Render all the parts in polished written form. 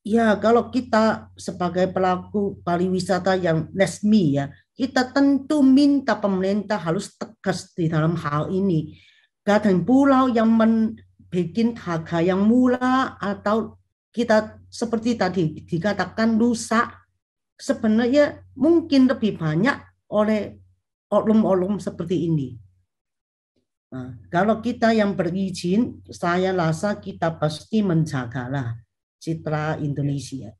Ya, kalau kita sebagai pelaku pariwisata yang resmi ya, kita tentu minta pemerintah harus tegas di dalam hal ini. Kadang pulau yang membuat harga yang murah atau kita seperti tadi dikatakan rusak, sebenarnya mungkin lebih banyak oleh oknum-oknum seperti ini. Nah, kalau kita yang berizin, saya rasa kita pasti menjagalah citra Indonesia.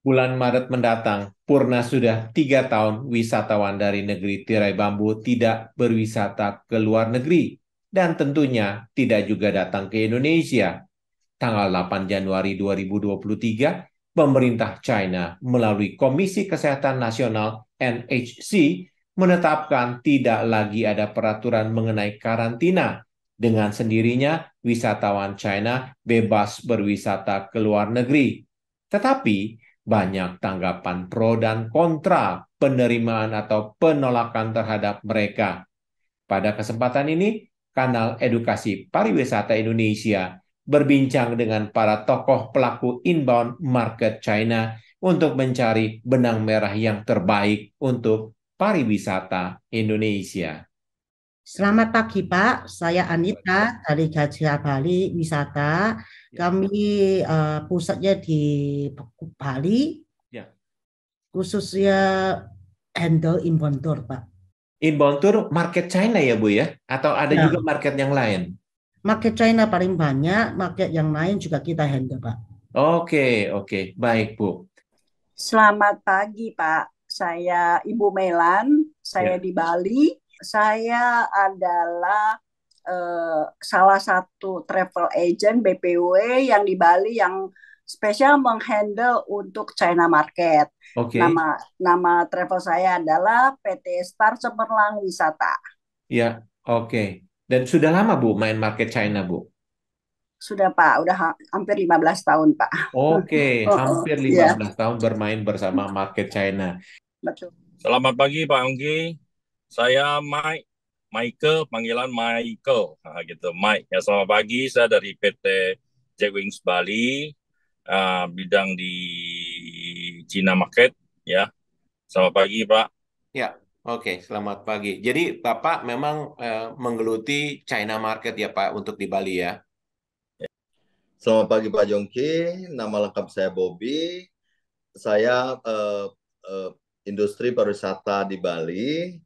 Bulan Maret mendatang, Purna sudah 3 tahun wisatawan dari negeri tirai bambu tidak berwisata ke luar negeri dan tentunya tidak juga datang ke Indonesia. Tanggal 8 Januari 2023, pemerintah China melalui Komisi Kesehatan Nasional NHC menetapkan tidak lagi ada peraturan mengenai karantina. Dengan sendirinya, wisatawan China bebas berwisata ke luar negeri. Tetapi banyak tanggapan pro dan kontra penerimaan atau penolakan terhadap mereka. Pada kesempatan ini, kanal edukasi pariwisata Indonesia berbincang dengan para tokoh pelaku inbound market China untuk mencari benang merah yang terbaik untuk pariwisata Indonesia. Selamat pagi Pak, saya Selamat pagi, Anita Pak. dari Gajah Bali Wisata. Ya, Kami pusatnya di Bali, ya. khususnya handle inventor Pak. Inbound tour market China ya, Bu ya? Atau ada juga Ya, market yang lain? market China paling banyak, market yang lain juga kita handle Pak. Oke, oke. Baik, Bu. Selamat pagi, Pak. Saya Ibu Melan, saya Ya. di Bali. Saya adalah salah satu travel agent BPW yang di Bali yang spesial menghandle untuk China market. Oke. Nama nama travel saya adalah PT Star Cemerlang Wisata. Ya, oke. Dan sudah lama, Bu, main market China, Bu? Sudah, Pak, udah hampir 15 tahun, Pak. Oke, Oh, oh, hampir lima ya, belas tahun bermain bersama market China. betul. Selamat pagi Pak Ongki, saya Michael, panggilan Michael, nah, gitu. Mike. Ya selamat pagi, saya dari PT Jack Wings Bali, bidang di China Market, ya. Selamat pagi Pak. Ya, oke, selamat pagi. Jadi Bapak memang menggeluti China market ya Pak untuk di Bali ya? Selamat pagi Pak Jongki, nama lengkap saya Bobby. Saya industri pariwisata di Bali,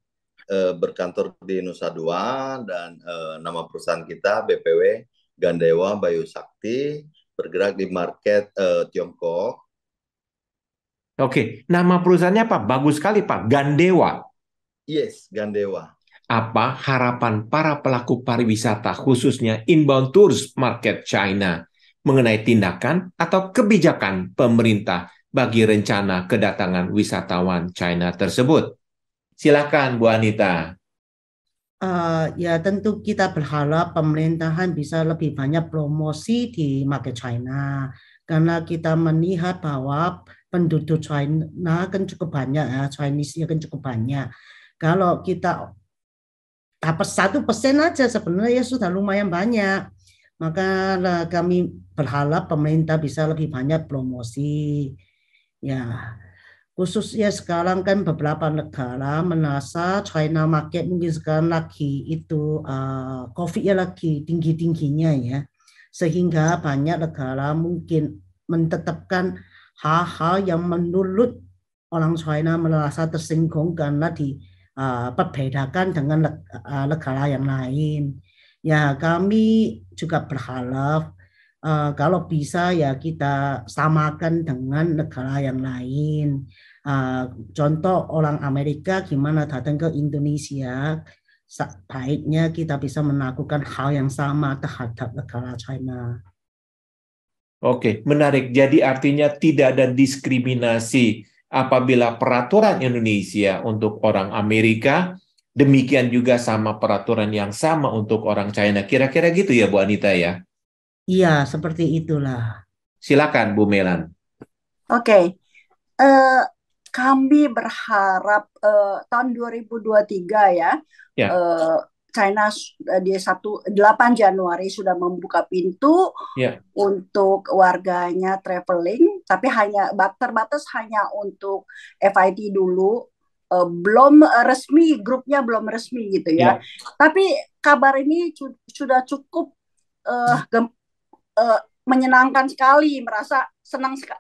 berkantor di Nusa Dua, dan nama perusahaan kita BPW Gandewa Bayu Sakti, bergerak di market Tiongkok. Oke, nama perusahaannya apa? Bagus sekali Pak, Gandewa. Yes, Gandewa. Apa harapan para pelaku pariwisata khususnya inbound tours market China mengenai tindakan atau kebijakan pemerintah bagi rencana kedatangan wisatawan China tersebut? Silakan Bu Anita. Ya tentu kita berharap pemerintahan bisa lebih banyak promosi di market China karena kita melihat bahwa penduduk China kan cukup banyak ya, Chinese-nya kan cukup banyak. Kalau kita dapat 1% aja sebenarnya sudah lumayan banyak. Maka kami berharap pemerintah bisa lebih banyak promosi. Ya, khususnya sekarang kan beberapa negara merasa China market mungkin sekarang lagi itu COVID-nya lagi tinggi-tingginya ya. Sehingga banyak negara mungkin menetapkan hal-hal yang menurut orang China merasa tersinggung karena diperbedakan dengan negara yang lain. Ya, kami juga berharap kalau bisa ya kita samakan dengan negara yang lain. Uh, Contoh orang Amerika gimana datang ke Indonesia, baiknya kita bisa melakukan hal yang sama terhadap negara China. Oke, menarik. Jadi artinya tidak ada diskriminasi apabila peraturan Indonesia untuk orang Amerika, demikian juga sama peraturan yang sama untuk orang China. Kira-kira gitu ya Bu Anita ya? Iya, seperti itulah. Silakan Bu Melan. Oke, eh, kami berharap tahun 2023 ya, Ya, eh, China di 8 Januari sudah membuka pintu untuk warganya traveling, tapi hanya terbatas hanya untuk FIT dulu, belum resmi, grupnya belum resmi gitu ya. Tapi kabar ini sudah cukup menyenangkan sekali,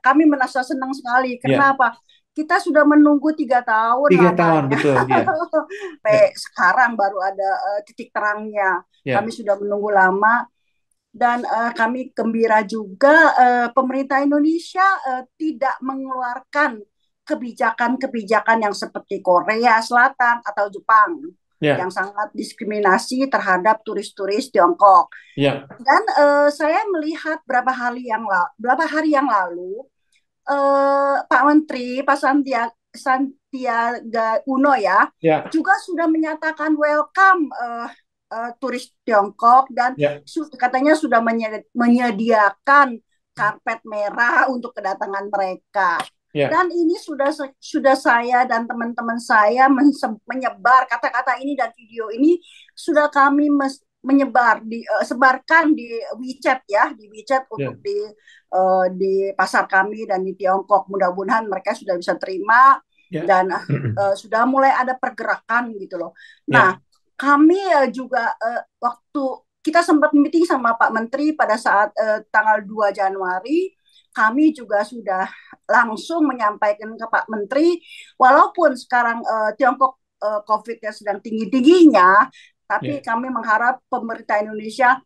kami merasa senang sekali. Kenapa? Kita sudah menunggu 3 tahun. 3 tahun, betul. Sampai sekarang baru ada titik terangnya. Kami sudah menunggu lama. Dan kami gembira juga pemerintah Indonesia tidak mengeluarkan kebijakan-kebijakan yang seperti Korea Selatan atau Jepang yang sangat diskriminasi terhadap turis-turis Tiongkok. Dan saya melihat beberapa hari yang lalu Pak Menteri, Pak Sandiaga Uno juga sudah menyatakan welcome turis Tiongkok dan katanya sudah menyediakan karpet merah untuk kedatangan mereka. Dan ini sudah saya dan teman-teman saya menyebar kata-kata ini dan video ini sudah kami sebarkan di WeChat untuk di pasar kami dan di Tiongkok. Mudah-mudahan mereka sudah bisa terima dan sudah mulai ada pergerakan gitu loh. Nah, kami juga waktu kita sempat meeting sama Pak Menteri pada saat tanggal 2 Januari, kami juga sudah langsung menyampaikan ke Pak Menteri, walaupun sekarang Tiongkok COVID-nya sedang tinggi-tingginya, tapi kami mengharap pemerintah Indonesia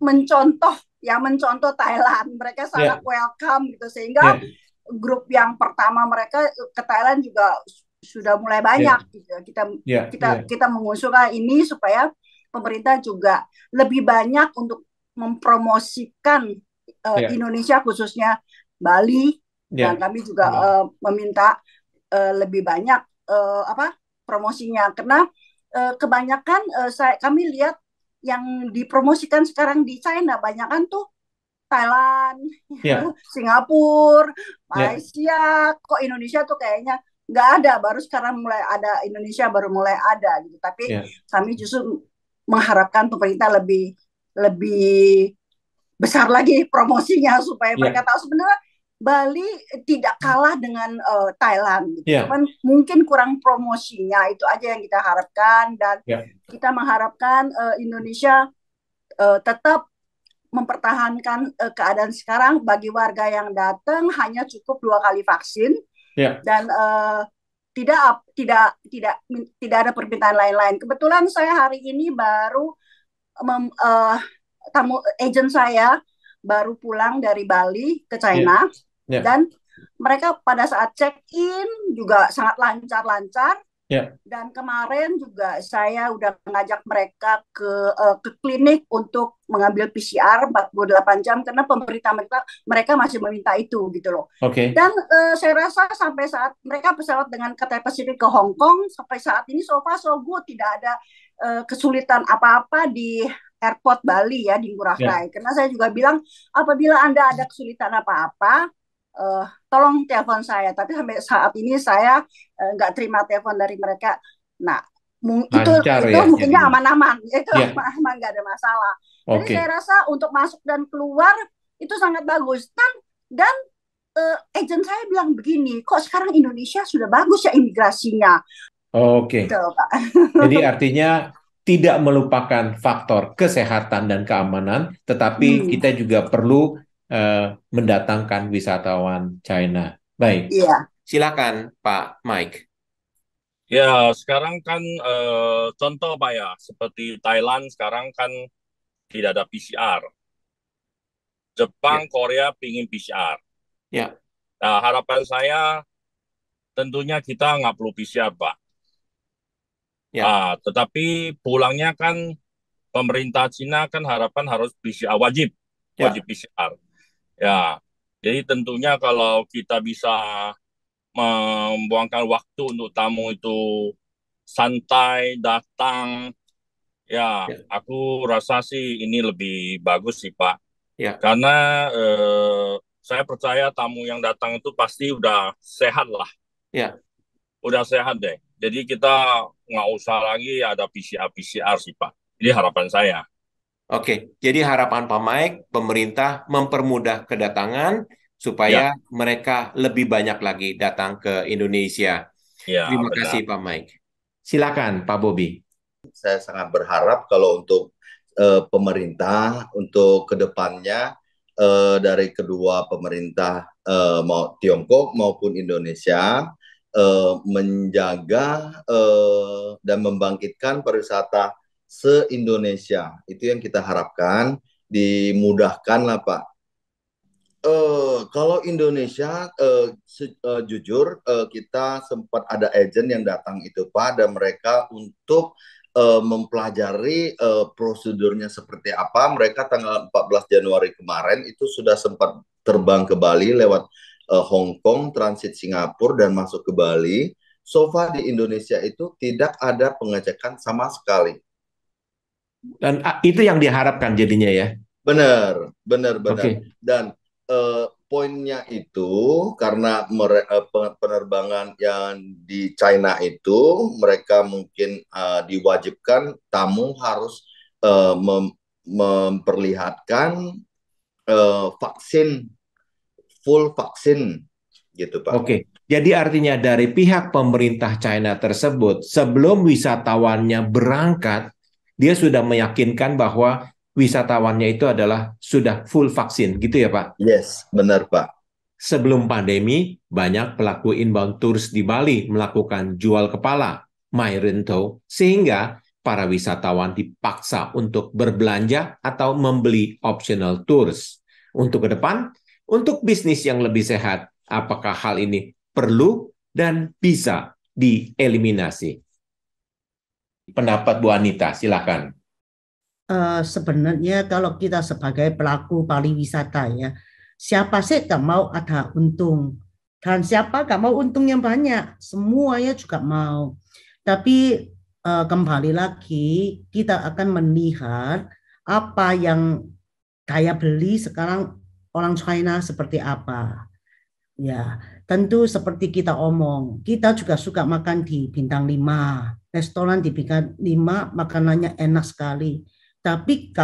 mencontoh Thailand. Mereka sangat welcome gitu, sehingga grup yang pertama mereka ke Thailand juga sudah mulai banyak gitu. Kita mengusulkan ini supaya pemerintah juga lebih banyak untuk mempromosikan Indonesia, khususnya Bali, dan kami juga meminta lebih banyak promosinya, karena kebanyakan kami lihat yang dipromosikan sekarang di China banyakan tuh Thailand, Singapura, Malaysia. Kok Indonesia tuh kayaknya nggak ada, baru sekarang mulai ada, Indonesia baru mulai ada gitu. Tapi kami justru mengharapkan pemerintah lebih besar lagi promosinya supaya mereka tahu sebenarnya Bali tidak kalah dengan Thailand gitu. Cuman mungkin kurang promosinya, itu aja yang kita harapkan. Dan kita mengharapkan Indonesia tetap mempertahankan keadaan sekarang. Bagi warga yang datang hanya cukup 2 kali vaksin dan tidak ada permintaan lain-lain. Kebetulan saya hari ini baru agent saya baru pulang dari Bali ke China, dan mereka pada saat check-in juga sangat lancar-lancar. Dan kemarin juga saya udah mengajak mereka ke klinik untuk mengambil PCR 48 jam karena pemerintah mereka masih meminta itu gitu loh. Dan saya rasa sampai saat mereka pesawat dengan Cathay Pacific ke Hong Kong, sampai saat ini so far so good, tidak ada kesulitan apa-apa di airport Bali ya, di Ngurah Rai. Karena saya juga bilang apabila Anda ada kesulitan apa-apa, tolong telepon saya. Tapi sampai saat ini saya nggak terima telepon dari mereka. Nah, itu mungkinnya aman-aman, itu aman, nggak ada masalah. Jadi saya rasa untuk masuk dan keluar itu sangat bagus. Dan agent saya bilang begini, kok sekarang Indonesia sudah bagus ya imigrasinya. Gitu, Pak. Jadi artinya tidak melupakan faktor kesehatan dan keamanan, tetapi kita juga perlu mendatangkan wisatawan China. Baik, silakan Pak Mike. Ya, sekarang kan contoh Pak ya, seperti Thailand sekarang kan tidak ada PCR. Jepang, Korea pingin PCR. Nah, harapan saya tentunya kita nggak perlu PCR, Pak. Tetapi pulangnya kan pemerintah Cina kan harapan harus PCR, wajib PCR. Ya, jadi tentunya kalau kita bisa membuangkan waktu untuk tamu itu santai datang, aku rasa sih ini lebih bagus sih Pak. Karena saya percaya tamu yang datang itu pasti udah sehat lah. Udah sehat deh. Jadi kita nggak usah lagi ada PCR sih Pak. Jadi harapan saya. Oke, jadi harapan Pak Mike, pemerintah mempermudah kedatangan Ya, supaya mereka lebih banyak lagi datang ke Indonesia. ya Terima benar. kasih Pak Mike. Silakan Pak Bobi. Saya sangat berharap kalau untuk pemerintah untuk kedepannya dari kedua pemerintah mau Tiongkok maupun Indonesia menjaga dan membangkitkan pariwisata se-Indonesia. Itu yang kita harapkan, dimudahkan lah Pak. Kalau Indonesia, jujur kita sempat ada agent yang datang itu Pak, dan mereka untuk mempelajari prosedurnya seperti apa. Mereka tanggal 14 Januari kemarin itu sudah sempat terbang ke Bali lewat Hong Kong, transit Singapura dan masuk ke Bali. So far di Indonesia itu tidak ada pengecekan sama sekali. Dan itu yang diharapkan jadinya ya. Benar, benar, benar. Oke. Dan poinnya itu karena penerbangan yang di China itu mereka mungkin diwajibkan tamu harus memperlihatkan vaksin, full vaksin gitu Pak. Oke. Jadi artinya dari pihak pemerintah China tersebut sebelum wisatawannya berangkat, dia sudah meyakinkan bahwa wisatawannya itu adalah sudah full vaksin, gitu ya Pak? Yes, benar Pak. Sebelum pandemi, banyak pelaku inbound tours di Bali melakukan jual kepala, my rento, sehingga para wisatawan dipaksa untuk berbelanja atau membeli optional tours. Untuk ke depan, untuk bisnis yang lebih sehat, apakah hal ini perlu dan bisa dieliminasi? Pendapat Bu Anita, silakan. Sebenarnya kalau kita sebagai pelaku pariwisata ya, siapa sih gak mau ada untung? Dan siapa gak mau untung yang banyak? Semuanya juga mau. Tapi kembali lagi kita akan melihat apa yang daya beli sekarang orang China seperti apa. Ya, tentu seperti kita omong, kita juga suka makan di bintang 5, restoran di bintang 5 makanannya enak sekali. Tapi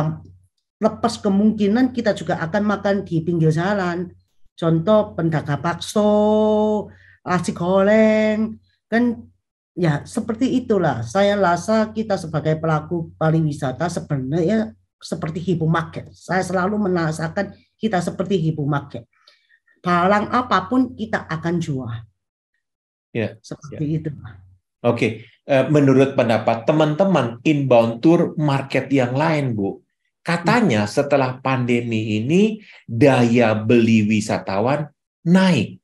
lepas kemungkinan kita juga akan makan di pinggir jalan. Contoh pendagang bakso, nasi goreng, kan ya seperti itulah. Saya rasa kita sebagai pelaku pariwisata sebenarnya seperti hypermarket. Saya selalu merasakan kita seperti hypermarket. Barang apapun kita akan jual. Ya, Seperti itu. Oke, menurut pendapat teman-teman inbound tour market yang lain, Bu, katanya setelah pandemi ini daya beli wisatawan naik.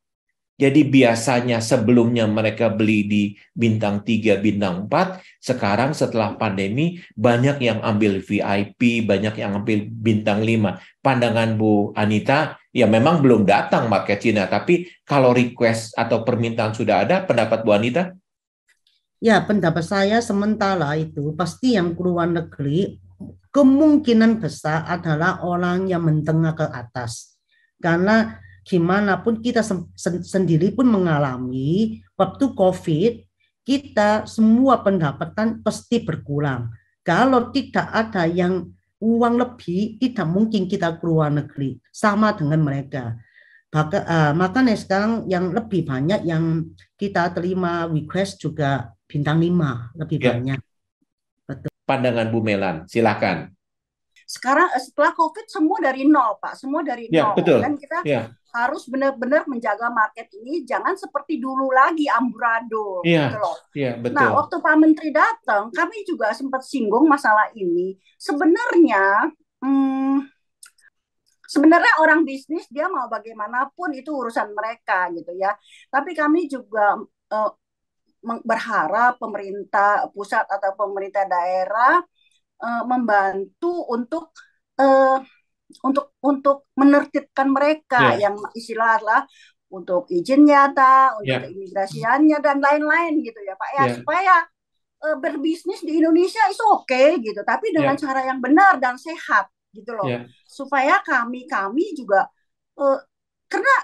Jadi biasanya sebelumnya mereka beli di bintang 3, bintang 4, sekarang setelah pandemi banyak yang ambil VIP, banyak yang ambil bintang 5. Pandangan Bu Anita, ya memang belum datang market Cina, tapi kalau request atau permintaan sudah ada, pendapat Bu Anita? Ya, pendapat saya sementara itu pasti yang keluar negeri kemungkinan besar adalah orang yang menengah ke atas. Karena gimana pun kita sendiri pun mengalami waktu COVID, kita semua pendapatan pasti berkurang. Kalau tidak ada yang uang lebih, tidak mungkin kita keluar negeri. Sama dengan mereka. Makanya sekarang yang lebih banyak yang kita terima request juga bintang 5 lebih banyak. Betul. Pandangan Bu Melan, silakan. Sekarang setelah COVID semua dari nol Pak, semua dari nol. Betul. Dan kita harus benar-benar menjaga market ini jangan seperti dulu lagi amburadul gitu loh. Betul. Nah, waktu Pak Menteri datang, kami juga sempat singgung masalah ini. Sebenarnya orang bisnis dia mau bagaimanapun itu urusan mereka gitu ya. Tapi kami juga berharap pemerintah pusat atau pemerintah daerah membantu untuk menertibkan mereka yang istilahnya untuk izin nyata, untuk keimigrasiannya dan lain-lain gitu ya Pak ya, supaya berbisnis di Indonesia itu oke gitu, tapi dengan cara yang benar dan sehat gitu loh, supaya kami juga karena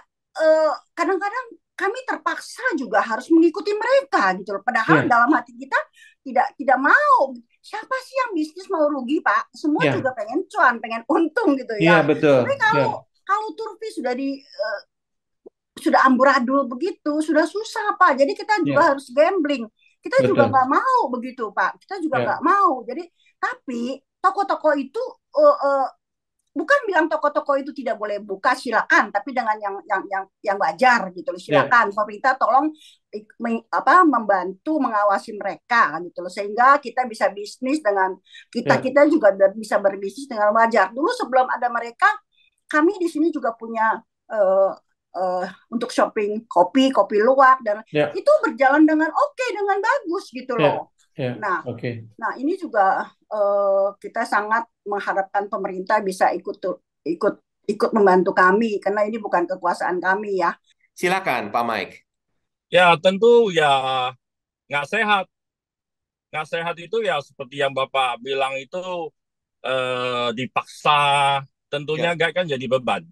kadang-kadang kami terpaksa juga harus mengikuti mereka gitu loh. Padahal Ya, dalam hati kita tidak mau. Siapa sih yang bisnis mau rugi, Pak? Semua ya, juga pengen cuan, pengen untung gitu iya ya. betul. Tapi Ya, kalau Turki sudah amburadul begitu, sudah susah, Pak. Jadi kita ya, juga harus gambling. Kita juga betul. nggak mau begitu, Pak. Kita juga Ya, nggak mau. Jadi tapi toko-toko itu uh, uh, bukan bilang toko-toko itu tidak boleh buka, silakan, tapi dengan yang wajar gitu loh, ya, silakan. Pemerintah tolong membantu mengawasi mereka gitu loh, sehingga kita bisa bisnis dengan kita ya, kita juga bisa berbisnis dengan wajar. Dulu sebelum ada mereka, kami di sini juga punya uh, untuk shopping kopi luwak, dan ya, itu berjalan dengan oke, dengan bagus gitu ya, loh. ya. Nah, Oke. Nah, ini juga kita sangat mengharapkan pemerintah bisa ikut ikut membantu kami, karena ini bukan kekuasaan kami ya. Silakan, Pak Mike. Ya tentu ya nggak sehat. Nggak sehat itu ya seperti yang Bapak bilang itu dipaksa, tentunya Ya, kan jadi beban.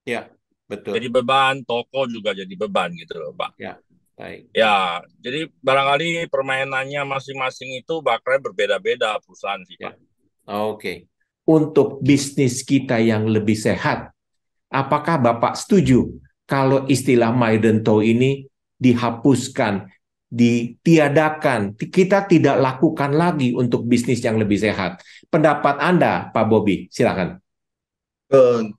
ya, betul. Jadi beban, toko juga jadi beban gitu loh, Pak. Ya, baik. Ya, jadi barangkali permainannya masing-masing itu bakal berbeda-beda perusahaan sih, Ya, Pak. oke. Untuk bisnis kita yang lebih sehat, apakah Bapak setuju kalau istilah Maidento ini dihapuskan, ditiadakan, kita tidak lakukan lagi untuk bisnis yang lebih sehat? Pendapat Anda, Pak Bobi, silakan.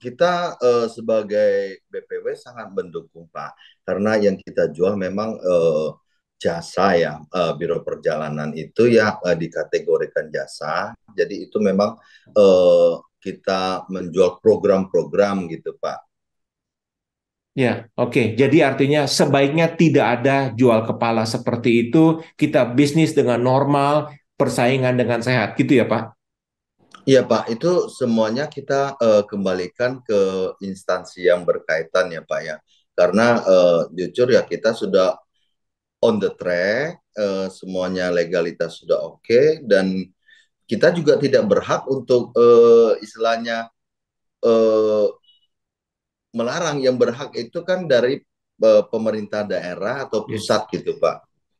Kita sebagai BPW sangat mendukung Pak, karena yang kita jual memang jasa ya, biro perjalanan itu ya dikategorikan jasa, jadi itu memang kita menjual program-program gitu Pak. Ya, oke. Jadi artinya sebaiknya tidak ada jual kepala seperti itu, kita bisnis dengan normal, persaingan dengan sehat, gitu ya Pak? Iya Pak, itu semuanya kita kembalikan ke instansi yang berkaitan ya Pak ya, karena jujur ya kita sudah on the track, semuanya legalitas sudah oke, dan kita juga tidak berhak untuk istilahnya eh, melarang. Yang berhak itu kan dari pemerintah daerah atau Ya. pusat gitu Pak.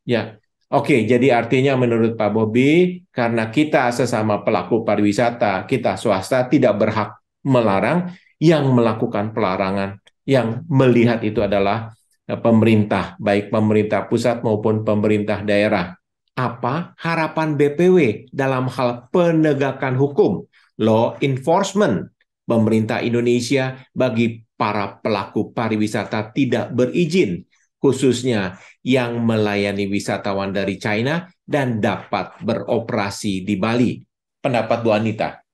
Ya, oke. Jadi artinya menurut Pak Bobi, karena kita sesama pelaku pariwisata, kita swasta tidak berhak melarang, yang melakukan pelarangan, yang melihat itu adalah pemerintah, baik pemerintah pusat maupun pemerintah daerah. Apa harapan BPW dalam hal penegakan hukum, law enforcement, pemerintah Indonesia bagi para pelaku pariwisata tidak berizin, khususnya yang melayani wisatawan dari China dan dapat beroperasi di Bali? Pendapat Bu Anita.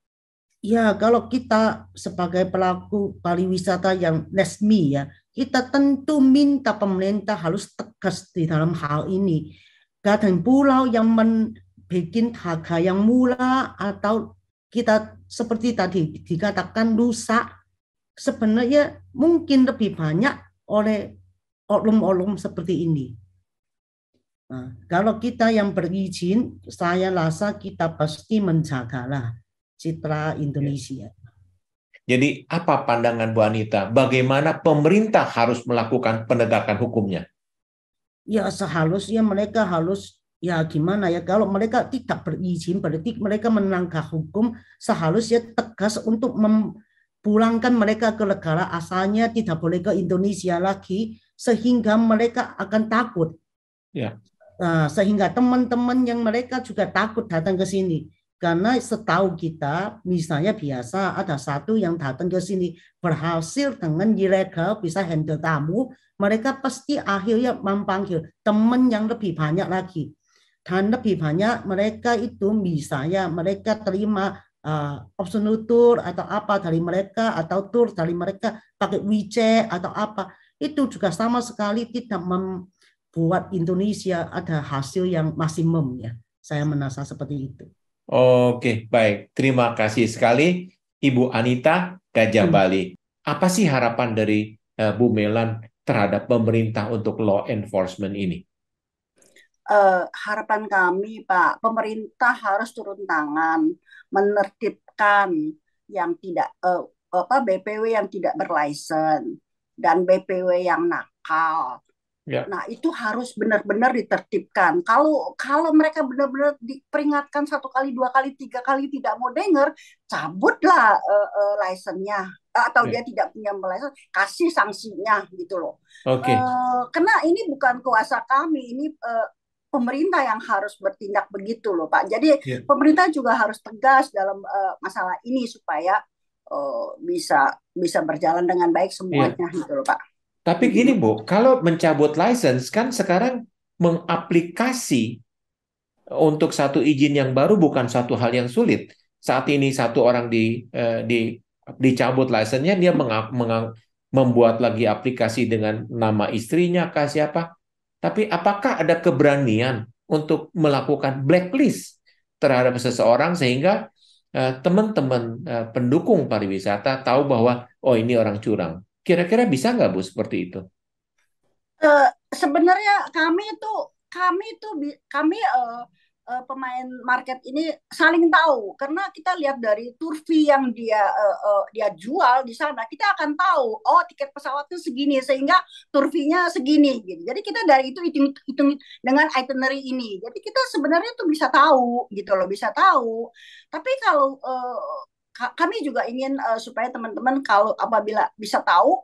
Ya, kalau kita sebagai pelaku pariwisata yang resmi ya, kita tentu minta pemerintah harus tegas di dalam hal ini. Kadang pulau yang membuat harga yang murah atau kita seperti tadi dikatakan rusak, sebenarnya mungkin lebih banyak oleh oknum-oknum seperti ini. Nah, kalau kita yang berizin, saya rasa kita pasti menjagalah citra Indonesia. Jadi apa pandangan Bu Anita? Bagaimana pemerintah harus melakukan penegakan hukumnya? Ya seharusnya mereka harus, ya gimana ya, kalau mereka tidak berizin berarti mereka melanggar hukum, seharusnya tegas untuk memulangkan mereka ke negara asalnya, tidak boleh ke Indonesia lagi, sehingga mereka akan takut. Ya. Sehingga teman-teman yang mereka juga takut datang ke sini. Karena setahu kita, misalnya biasa ada satu yang datang ke sini berhasil dengan ilegal bisa handle tamu, mereka pasti akhirnya memanggil teman yang lebih banyak lagi. Dan lebih banyak mereka itu misalnya mereka terima optional tour atau apa dari mereka, atau tour dari mereka pakai WeChat atau apa. Itu juga sama sekali tidak buat Indonesia ada hasil yang maksimum ya. Saya merasa seperti itu. Oke, baik. Terima kasih sekali Ibu Anita Gajah Bali. Apa sih harapan dari Bu Melan terhadap pemerintah untuk law enforcement ini? Harapan kami, Pak, pemerintah harus turun tangan, menertibkan yang tidak BPW yang tidak berlisensi dan BPW yang nakal. Ya. Nah, itu harus benar-benar ditertibkan. Kalau mereka benar-benar diperingatkan 1 kali, 2 kali, 3 kali tidak mau dengar, cabutlah license-nya. Atau Ya. dia tidak punya license, kasih sanksinya gitu loh. Oke. Karena ini bukan kuasa kami, ini pemerintah yang harus bertindak begitu loh, Pak. Jadi Ya. pemerintah juga harus tegas dalam masalah ini supaya bisa berjalan dengan baik Iya. semuanya gitu loh, Pak. Tapi gini Bu, kalau mencabut license kan sekarang mengaplikasi untuk satu izin yang baru bukan satu hal yang sulit. Saat ini satu orang dicabut license-nya, dia membuat lagi aplikasi dengan nama istrinya kah siapa. Tapi apakah ada keberanian untuk melakukan blacklist terhadap seseorang sehingga teman-teman pendukung pariwisata tahu bahwa oh ini orang curang. Kira-kira bisa nggak Bu seperti itu? Sebenarnya kami pemain market ini saling tahu karena kita lihat dari turfi yang dia jual di sana, kita akan tahu oh tiket pesawatnya segini sehingga turfinya segini gitu. Jadi kita dari itu hitung dengan itinerary ini. Jadi kita sebenarnya tuh bisa tahu gitu loh, bisa tahu. Tapi kalau kami juga ingin supaya teman-teman kalau apabila bisa tahu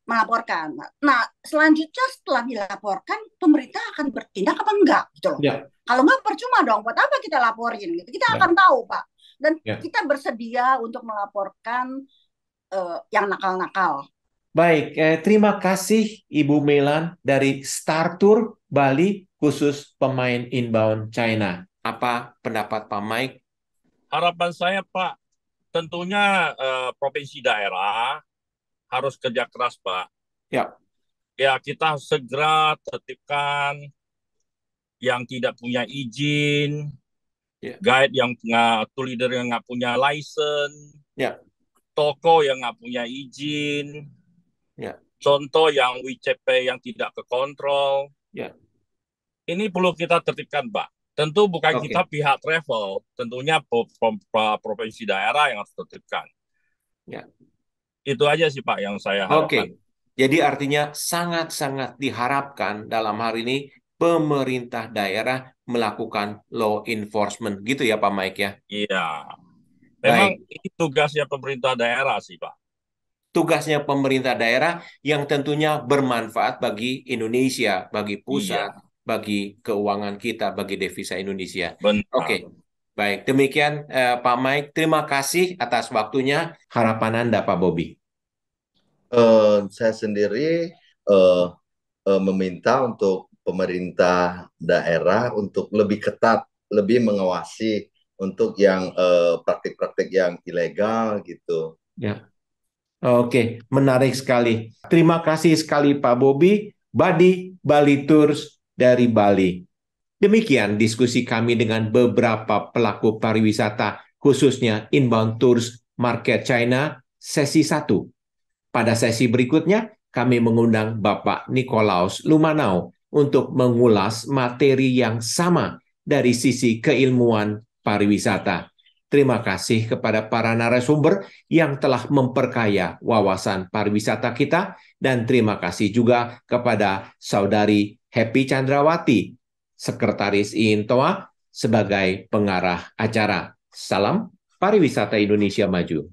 melaporkan. Nah, selanjutnya setelah dilaporkan, pemerintah akan bertindak apa enggak gitu loh. Ya. Kalau enggak percuma dong, buat apa kita laporin gitu. Kita akan tahu, Pak. Dan kita bersedia untuk melaporkan yang nakal-nakal. Baik, terima kasih Ibu Melan dari Star Tour Bali khusus pemain inbound China. Apa pendapat Pak Mike? Harapan saya Pak, tentunya provinsi daerah harus kerja keras, Pak. Ya. Ya, kita segera tertibkan yang tidak punya izin, guide yang tour leader yang nggak punya license, toko yang nggak punya izin, contoh yang WeChat Pay yang tidak kekontrol. Ini perlu kita tertibkan, Pak. Tentu bukan kita pihak travel, tentunya provinsi daerah yang harus tertibkan. Itu aja sih Pak yang saya harapkan. Jadi artinya sangat-sangat diharapkan dalam hal ini pemerintah daerah melakukan law enforcement gitu ya Pak Mike ya? Iya. Memang ini tugasnya pemerintah daerah sih Pak. Tugasnya pemerintah daerah yang tentunya bermanfaat bagi Indonesia, bagi pusat, bagi keuangan kita, bagi devisa Indonesia. Benar. Baik, demikian Pak Mike. Terima kasih atas waktunya. Harapan Anda, Pak Bobby. Saya sendiri meminta untuk pemerintah daerah untuk lebih ketat, lebih mengawasi untuk yang praktik-praktik yang ilegal gitu. Ya. Oke, menarik sekali. Terima kasih sekali Pak Bobby, Buddy Bali Tours dari Bali. Demikian diskusi kami dengan beberapa pelaku pariwisata, khususnya inbound tours market China, sesi 1. Pada sesi berikutnya, kami mengundang Bapak Nikolaus Lumanau untuk mengulas materi yang sama dari sisi keilmuan pariwisata. Terima kasih kepada para narasumber yang telah memperkaya wawasan pariwisata kita, dan terima kasih juga kepada Saudari Happy Chandrawati, Sekretaris INTOA, sebagai pengarah acara. Salam Pariwisata Indonesia Maju.